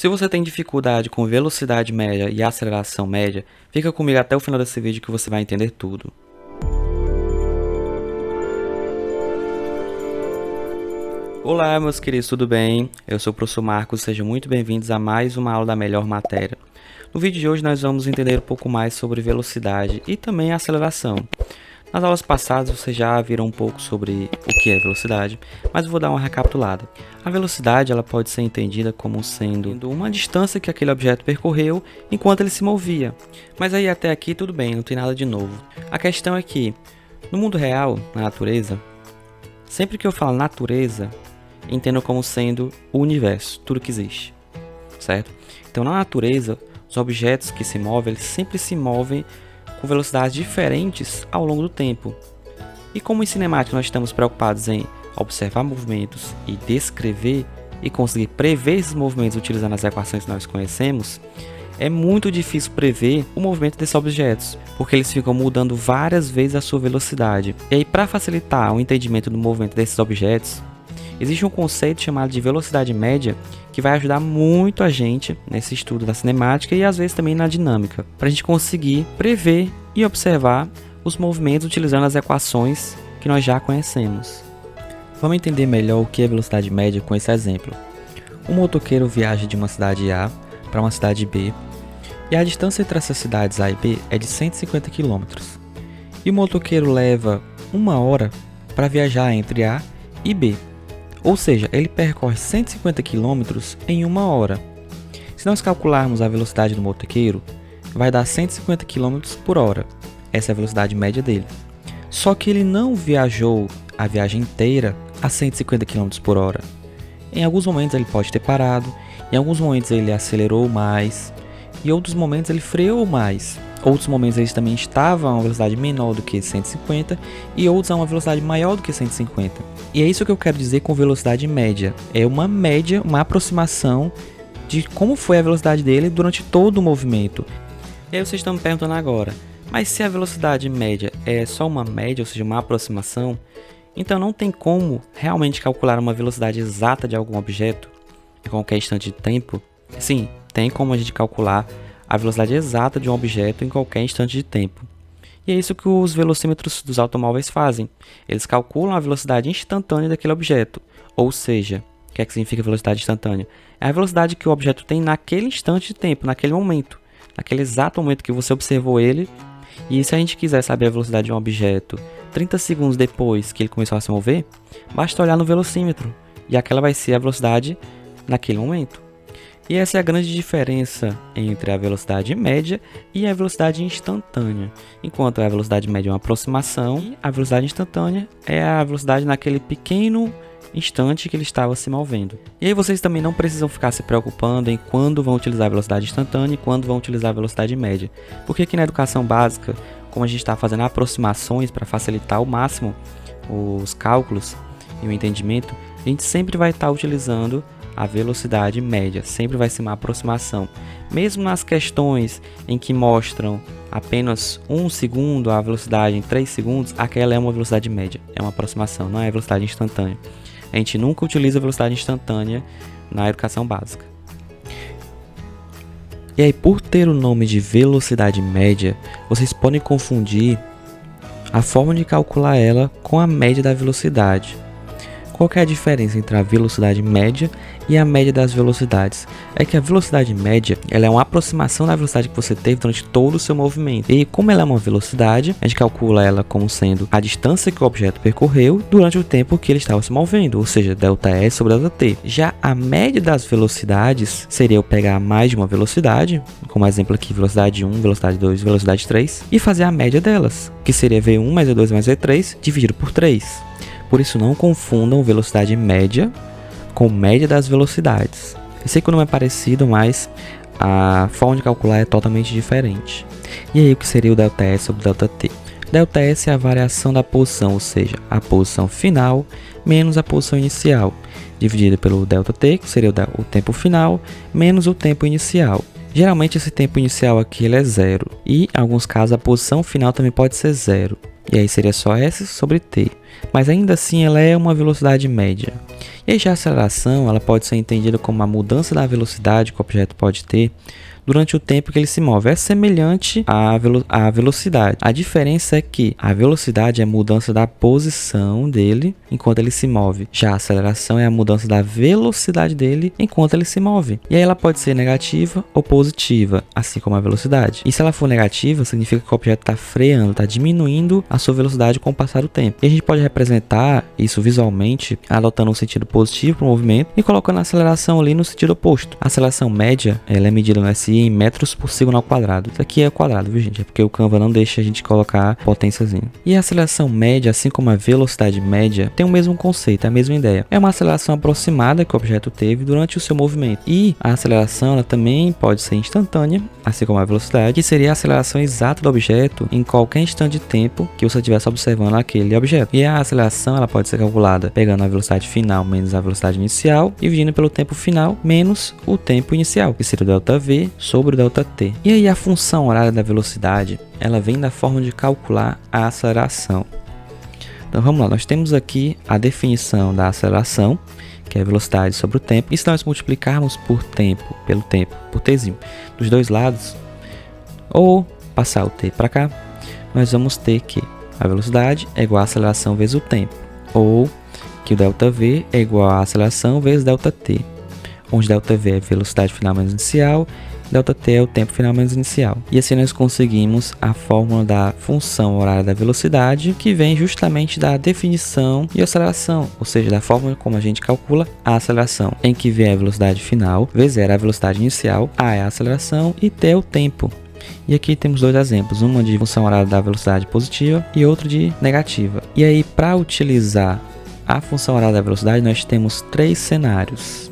Se você tem dificuldade com velocidade média e aceleração média, fica comigo até o final desse vídeo que você vai entender tudo. Olá meus queridos, tudo bem? Eu sou o professor Marcos, sejam muito bem-vindos a mais uma aula da melhor matéria. No vídeo de hoje nós vamos entender um pouco mais sobre velocidade e também aceleração. Nas aulas passadas vocês já viram um pouco sobre o que é velocidade, mas eu vou dar uma recapitulada. A velocidade ela pode ser entendida como sendo uma distância que aquele objeto percorreu enquanto ele se movia. Mas aí até aqui tudo bem, não tem nada de novo. A questão é que, no mundo real, na natureza, sempre que eu falo natureza, entendo como sendo o universo, tudo que existe, certo? Então na natureza, os objetos que se movem, eles sempre se movem com velocidades diferentes ao longo do tempo. E como em cinemática nós estamos preocupados em observar movimentos e descrever e conseguir prever esses movimentos utilizando as equações que nós conhecemos, é muito difícil prever o movimento desses objetos, porque eles ficam mudando várias vezes a sua velocidade. E aí, para facilitar o entendimento do movimento desses objetos, existe um conceito chamado de velocidade média que vai ajudar muito a gente nesse estudo da cinemática e às vezes também na dinâmica, para a gente conseguir prever e observar os movimentos utilizando as equações que nós já conhecemos. Vamos entender melhor o que é velocidade média com esse exemplo. Um motoqueiro viaja de uma cidade A para uma cidade B e a distância entre essas cidades A e B é de 150 km. E o motoqueiro leva 1 hora para viajar entre A e B. Ou seja, ele percorre 150 km em 1 hora. Se nós calcularmos a velocidade do motoqueiro, vai dar 150 km por hora. Essa é a velocidade média dele. Só que ele não viajou a viagem inteira a 150 km por hora. Em alguns momentos ele pode ter parado, em alguns momentos ele acelerou mais, em outros momentos ele freou mais. Outros momentos ele também estava a uma velocidade menor do que 150 e outros a uma velocidade maior do que 150. E é isso que eu quero dizer com velocidade média. É uma média, uma aproximação de como foi a velocidade dele durante todo o movimento. E aí vocês estão me perguntando agora, mas se a velocidade média é só uma média, ou seja, uma aproximação, então não tem como realmente calcular uma velocidade exata de algum objeto em qualquer instante de tempo? Sim, tem como a gente calcular a velocidade exata de um objeto em qualquer instante de tempo. E é isso que os velocímetros dos automóveis fazem. Eles calculam a velocidade instantânea daquele objeto. Ou seja, o que é que significa velocidade instantânea? É a velocidade que o objeto tem naquele instante de tempo, naquele momento. Naquele exato momento que você observou ele. E se a gente quiser saber a velocidade de um objeto 30 segundos depois que ele começou a se mover, basta olhar no velocímetro. E aquela vai ser a velocidade naquele momento. E essa é a grande diferença entre a velocidade média e a velocidade instantânea. Enquanto a velocidade média é uma aproximação, e a velocidade instantânea é a velocidade naquele pequeno instante que ele estava se movendo. E aí vocês também não precisam ficar se preocupando em quando vão utilizar a velocidade instantânea e quando vão utilizar a velocidade média. Porque aqui na educação básica, como a gente está fazendo aproximações para facilitar ao máximo os cálculos e o entendimento, a gente sempre vai estar utilizando a velocidade média, sempre vai ser uma aproximação. Mesmo nas questões em que mostram apenas 1 segundo a velocidade em 3 segundos, aquela é uma velocidade média, é uma aproximação, não é velocidade instantânea. A gente nunca utiliza a velocidade instantânea na educação básica. E aí, por ter o nome de velocidade média, vocês podem confundir a forma de calcular ela com a média da velocidade. Qual que é a diferença entre a velocidade média e a média das velocidades? É que a velocidade média ela é uma aproximação da velocidade que você teve durante todo o seu movimento. E como ela é uma velocidade, a gente calcula ela como sendo a distância que o objeto percorreu durante o tempo que ele estava se movendo, ou seja, ΔS sobre ΔT. Já a média das velocidades seria eu pegar mais de uma velocidade, como exemplo aqui, velocidade 1, velocidade 2, velocidade 3, e fazer a média delas, que seria V1 mais V2 mais V3 dividido por 3. Por isso não confundam velocidade média com média das velocidades. Eu sei que o nome é parecido, mas a forma de calcular é totalmente diferente. E aí o que seria o ΔS sobre ΔT? ΔS é a variação da posição, ou seja, a posição final menos a posição inicial, dividida pelo ΔT, que seria o tempo final, menos o tempo inicial. Geralmente esse tempo inicial aqui ele é 0, e em alguns casos a posição final também pode ser 0. E aí seria só S sobre T. mas ainda assim ela é uma velocidade média. E já a aceleração ela pode ser entendida como a mudança da velocidade que o objeto pode ter durante o tempo que ele se move. É semelhante à velocidade. A diferença é que a velocidade é a mudança da posição dele enquanto ele se move. Já a aceleração é a mudança da velocidade dele enquanto ele se move. E aí ela pode ser negativa ou positiva, assim como a velocidade. E se ela for negativa, significa que o objeto está freando, está diminuindo a sua velocidade com o passar do tempo. E a gente pode representar isso visualmente, adotando um sentido positivo para o movimento e colocando a aceleração ali no sentido oposto. A aceleração média ela é medida no SI em metros por segundo ao quadrado. Isso aqui é quadrado, viu, gente? É porque o Canva não deixa a gente colocar potênciazinha. E a aceleração média, assim como a velocidade média, tem o mesmo conceito, a mesma ideia. É uma aceleração aproximada que o objeto teve durante o seu movimento. E a aceleração ela também pode ser instantânea, assim como a velocidade, que seria a aceleração exata do objeto em qualquer instante de tempo que você estivesse observando aquele objeto. E a aceleração ela pode ser calculada pegando a velocidade final menos a velocidade inicial e dividindo pelo tempo final menos o tempo inicial, que seria o ΔV sobre o ΔT. E aí a função horária da velocidade, ela vem da forma de calcular a aceleração. Então vamos lá, nós temos aqui a definição da aceleração, que é a velocidade sobre o tempo. E se nós multiplicarmos por tempo, pelo tempo, por tzinho, dos dois lados, ou passar o t para cá, nós vamos ter que a velocidade é igual a aceleração vezes o tempo, ou que o ΔV é igual a aceleração vezes ΔT, onde ΔV é velocidade final menos inicial, ΔT é o tempo final menos inicial. E assim nós conseguimos a fórmula da função horária da velocidade, que vem justamente da definição e aceleração, ou seja, da forma como a gente calcula a aceleração, em que V é a velocidade final, V0 é a velocidade inicial, A é a aceleração e T é o tempo. E aqui temos dois exemplos, uma de função horária da velocidade positiva e outro de negativa. E aí, para utilizar a função horária da velocidade, nós temos três cenários.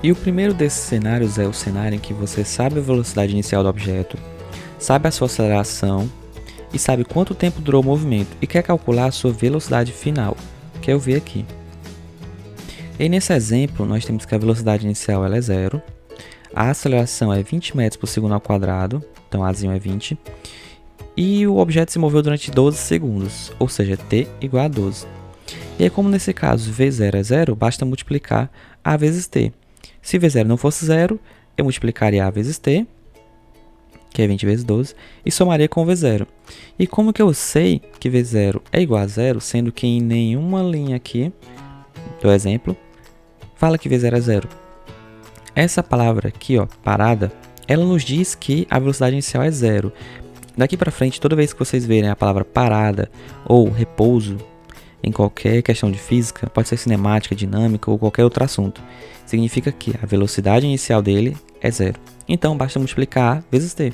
E o primeiro desses cenários é o cenário em que você sabe a velocidade inicial do objeto, sabe a sua aceleração e sabe quanto tempo durou o movimento e quer calcular a sua velocidade final, que é o V aqui. E nesse exemplo, nós temos que a velocidade inicial ela é 0, a aceleração é 20 metros por segundo ao quadrado, então Azinho é 20, e o objeto se moveu durante 12 segundos, ou seja, T igual a 12. E aí, como nesse caso V0 é 0, basta multiplicar A vezes T. Se V0 não fosse 0, eu multiplicaria A vezes T, que é 20 vezes 12, e somaria com V0. E como que eu sei que V0 é igual a 0, sendo que em nenhuma linha aqui do exemplo fala que V0 é 0? Essa palavra aqui, ó, parada, ela nos diz que a velocidade inicial é 0. Daqui para frente, toda vez que vocês verem a palavra parada ou repouso, em qualquer questão de física, pode ser cinemática, dinâmica ou qualquer outro assunto, significa que a velocidade inicial dele é 0. Então, basta multiplicar A vezes T.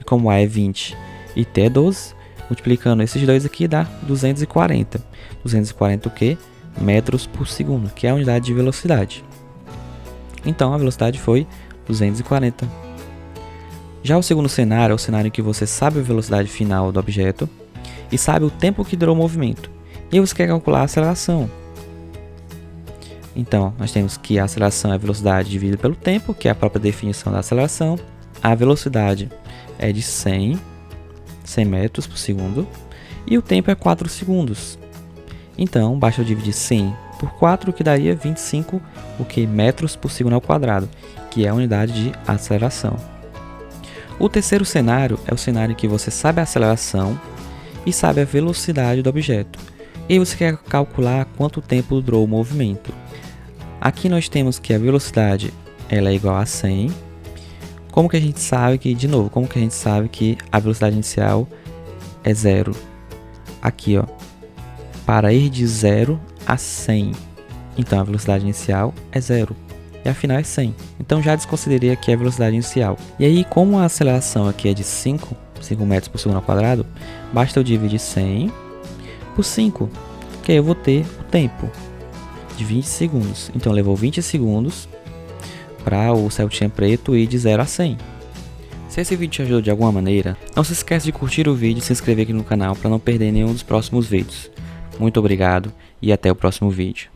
E como A é 20 e T é 12, multiplicando esses dois aqui dá 240. 240 o quê? Metros por segundo, que é a unidade de velocidade. Então, a velocidade foi 240. Já o segundo cenário é o cenário em que você sabe a velocidade final do objeto e sabe o tempo que durou o movimento. E você quer calcular a aceleração. Então, nós temos que a aceleração é a velocidade dividida pelo tempo, que é a própria definição da aceleração. A velocidade é de 100 metros por segundo. E o tempo é 4 segundos. Então, basta eu dividir 100 por 4, que daria 25 metros por segundo ao quadrado, que é a unidade de aceleração. O terceiro cenário é o cenário em que você sabe a aceleração e sabe a velocidade do objeto. E você quer calcular quanto tempo durou o movimento. Aqui nós temos que a velocidade ela é igual a 100. Como que a gente sabe que, de novo, como que a gente sabe que a velocidade inicial é 0? Aqui, ó, para ir de 0 a 100. Então a velocidade inicial é 0 e a final é 100. Então já desconsiderei aqui a velocidade inicial. E aí, como a aceleração aqui é de 5 metros por segundo ao quadrado, basta eu dividir 100 por 5, que aí eu vou ter o tempo de 20 segundos. Então levou 20 segundos para o Celtinha preto ir de 0 a 100. Se esse vídeo te ajudou de alguma maneira, não se esqueça de curtir o vídeo e se inscrever aqui no canal para não perder nenhum dos próximos vídeos. Muito obrigado e até o próximo vídeo.